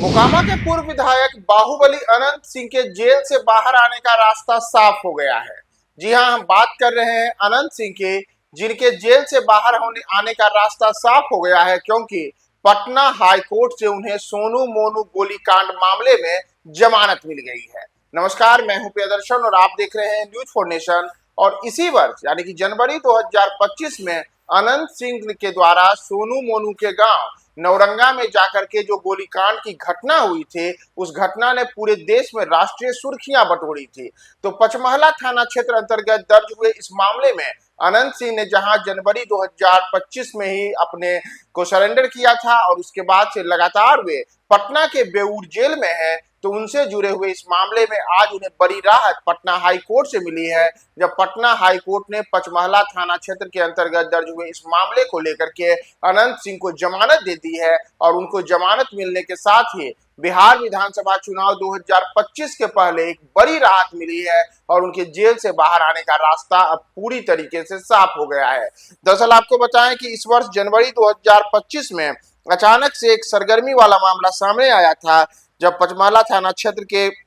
मोकामा के पूर्व विधायक बाहुबली अनंत सिंह के जेल से बाहर आने का रास्ता साफ हो गया है। जी हां, हम बात कर रहे हैं अनंत सिंह के, जिनके जेल से बाहर होने आने का रास्ता साफ हो गया है, क्योंकि पटना हाई कोर्ट से उन्हें सोनू मोनू गोलीकांड मामले में जमानत मिल गई है। नमस्कार, मैं हूं प्रियदर्शन और आप देख रहे हैं न्यूज फॉर नेशन। और इसी वर्ष यानी कि जनवरी 2025 में अनंत सिंह के द्वारा सोनू मोनू के गांव नौरंगा में जाकर के जो गोलीकांड की घटना हुई थी, उस घटना ने पूरे देश में राष्ट्रीय सुर्खियां बटोरी थी। तो पचमहला थाना क्षेत्र अंतर्गत दर्ज हुए इस मामले में अनंत सिंह ने जहां जनवरी 2025 में ही अपने को सरेंडर किया था और उसके बाद से लगातार वे पटना के बेऊर जेल में है, तो उनसे जुड़े हुए इस मामले में आज उन्हें बड़ी राहत पटना हाई कोर्ट से मिली है, जब पटना हाई कोर्ट ने पचमहला थाना क्षेत्र के अंतर्गत दर्ज हुए इस मामले को लेकर के अनंत सिंह को जमानत दे दी है। और उनको जमानत मिलने के साथ ही बिहार विधानसभा चुनाव 2025 के पहले एक बड़ी राहत मिली है और उनके जेल से बाहर आने का रास्ता अब पूरी तरीके से साफ हो गया है। दरअसल आपको बताएं कि इस वर्ष जनवरी 2025 में अचानक से एक सरगर्मी वाला मामला सामने आया था, जब पचमहला थाना क्षेत्र के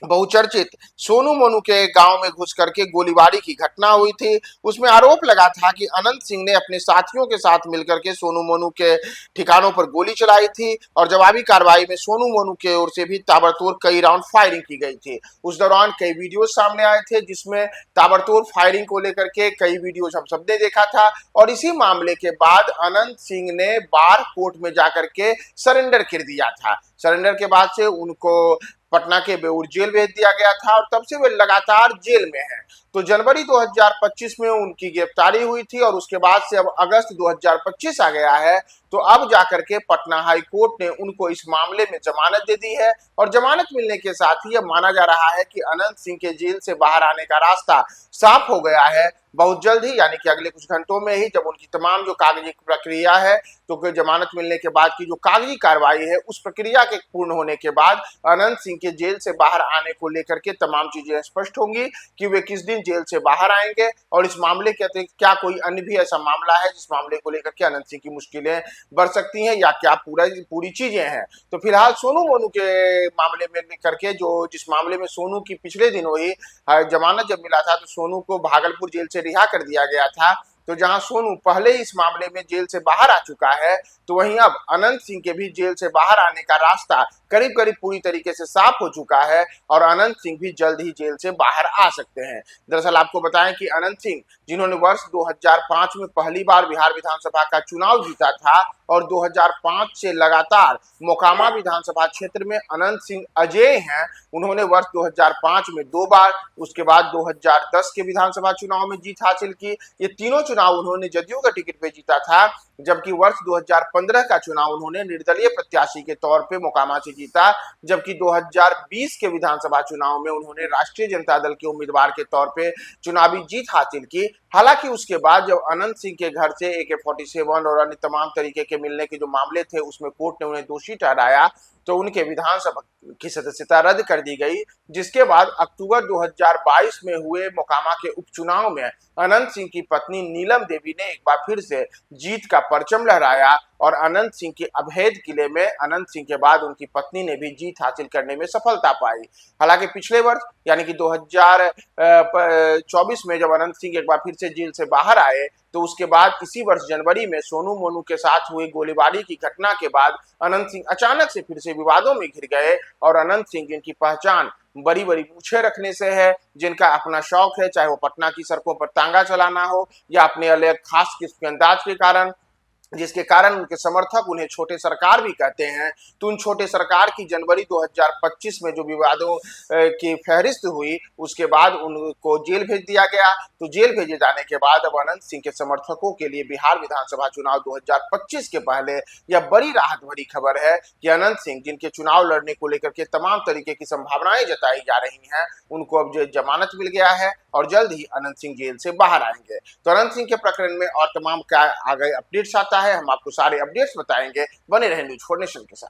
बहुचर्चित सोनू मोनू के गांव में घुस करके गोलीबारी की घटना हुई थी। उसमें आरोप लगा था कि अनंत सिंह ने अपने साथियों के साथ मिलकर के सोनू मोनू के ठिकानों पर गोली चलाई थी और जवाबी कार्रवाई में सोनू मोनू की ओर से भी ताबड़तोड़ कई राउंड फायरिंग की गई थी। उस दौरान कई वीडियो सामने आए थे जिसमें ताबड़तोड़ फायरिंग को लेकर के कई वीडियो हम सबने देखा था। और इसी मामले के बाद अनंत सिंह ने बार कोर्ट में जाकर के सरेंडर कर दिया था। सरेंडर के बाद से उनको पटना के बेऊर जेल भेज दिया गया था और तब से वे लगातार जेल में हैं। तो जनवरी 2025 में उनकी गिरफ्तारी हुई थी और उसके बाद से अब अगस्त 2025 आ गया है, तो अब जाकर के पटना हाई कोर्ट ने उनको इस मामले में जमानत दे दी है। और जमानत मिलने के साथ ही अब माना जा रहा है कि अनंत सिंह के जेल से बाहर आने का रास्ता साफ हो गया है। बहुत जल्द ही यानी कि अगले कुछ घंटों में ही जब उनकी तमाम जो कागजी प्रक्रिया है, तो जमानत मिलने के बाद की जो कागजी कार्रवाई है, उस प्रक्रिया के पूर्ण होने के बाद अनंत सिंह के जेल से बाहर आने को लेकर के तमाम चीजें स्पष्ट होंगी कि वे किस दिन जेल से बाहर आएंगे। और इस मामले के अतिरिक्त क्या कोई अन्य भी ऐसा मामला है जिस मामले को लेकर के अनंत सिंह की मुश्किलें बढ़ सकती हैं, या क्या पूरी चीजें हैं। तो फिलहाल सोनू मोनू के मामले में लेकर के जिस मामले में सोनू की पिछले दिनों ही जमानत जब मिला था, तो सोनू को भागलपुर जेल से रिहा कर दिया गया था। तो जहां सोनू पहले ही इस मामले में जेल से बाहर आ चुका है, तो वहीं अब अनंत सिंह के भी जेल से बाहर आने का रास्ता करीब करीब पूरी तरीके से साफ हो चुका है और अनंत सिंह भी जल्द ही जेल से बाहर आ सकते हैं। दरअसल आपको बताएं कि अनंत सिंह, जिन्होंने वर्ष 2005 में पहली बार बिहार विधानसभा का चुनाव जीता था और 2005 से लगातार मोकामा विधानसभा क्षेत्र में अनंत सिंह अजेय हैं। उन्होंने वर्ष 2005 में 2 बार, उसके बाद 2010 के विधानसभा चुनाव में जीत हासिल की। ये तीनों चुनाव उन्होंने जदयू के टिकट पे जीता था, जबकि वर्ष 2015 का चुनाव उन्होंने निर्दलीय प्रत्याशी के तौर पे मोकामा से जीता, जबकि 2020 के विधानसभा चुनाव में उन्होंने राष्ट्रीय जनता दल के उम्मीदवार के तौर पे चुनावी जीत हासिल की। हालांकि उसके बाद जब अनंत सिंह के घर से AK-47 और अन्य तमाम तरीके के मिलने के जो मामले थे, उसमें कोर्ट ने उन्हें दोषी ठहराया, तो उनके विधानसभा की सदस्यता रद्द कर दी गई। जिसके बाद अक्टूबर 2022 में हुए मोकामा के उपचुनाव में अनंत सिंह की पत्नी नीलम देवी ने एक बार फिर से जीत का परचम लहराया और अनंत सिंह के अभेद किले में अनंत सिंह के बाद उनकी पत्नी ने भी जीत हासिल करने में सफलता पाई। हालांकि पिछले वर्ष यानी कि 2024 में जब अनंत सिंह एक बार फिर से जेल से बाहर आए, तो उसके बाद इसी वर्ष जनवरी में सोनू मोनू के साथ हुई गोलीबारी की घटना के बाद अनंत सिंह अचानक से फिर से विवादों में घिर गए। और अनंत सिंह, जिनकी पहचान बड़ी बड़ी मूछें रखने से है, जिनका अपना शौक है, चाहे वो पटना की सड़कों पर तांगा चलाना हो या अपने अलग खास किस्म के अंदाज के कारण, जिसके कारण उनके समर्थक उन्हें छोटे सरकार भी कहते हैं, तो उन छोटे सरकार की जनवरी 2025 में जो विवादों की फहरिस्त हुई, उसके बाद उनको जेल भेज दिया गया। तो जेल भेजे जाने के बाद अब अनंत सिंह के समर्थकों के लिए बिहार विधानसभा चुनाव 2025 के पहले यह बड़ी राहत भरी खबर है कि अनंत सिंह, जिनके चुनाव लड़ने को लेकर के तमाम तरीके की संभावनाएं जताई जा रही हैं, उनको अब जमानत मिल गया है और जल्द ही अनंत सिंह जेल से बाहर आएंगे। तो अनंत सिंह के प्रकरण में और तमाम क्या आगे अपडेट्स आता है, हम आपको सारे अपडेट्स बताएंगे। बने रहें न्यूज फॉर नेशन के साथ।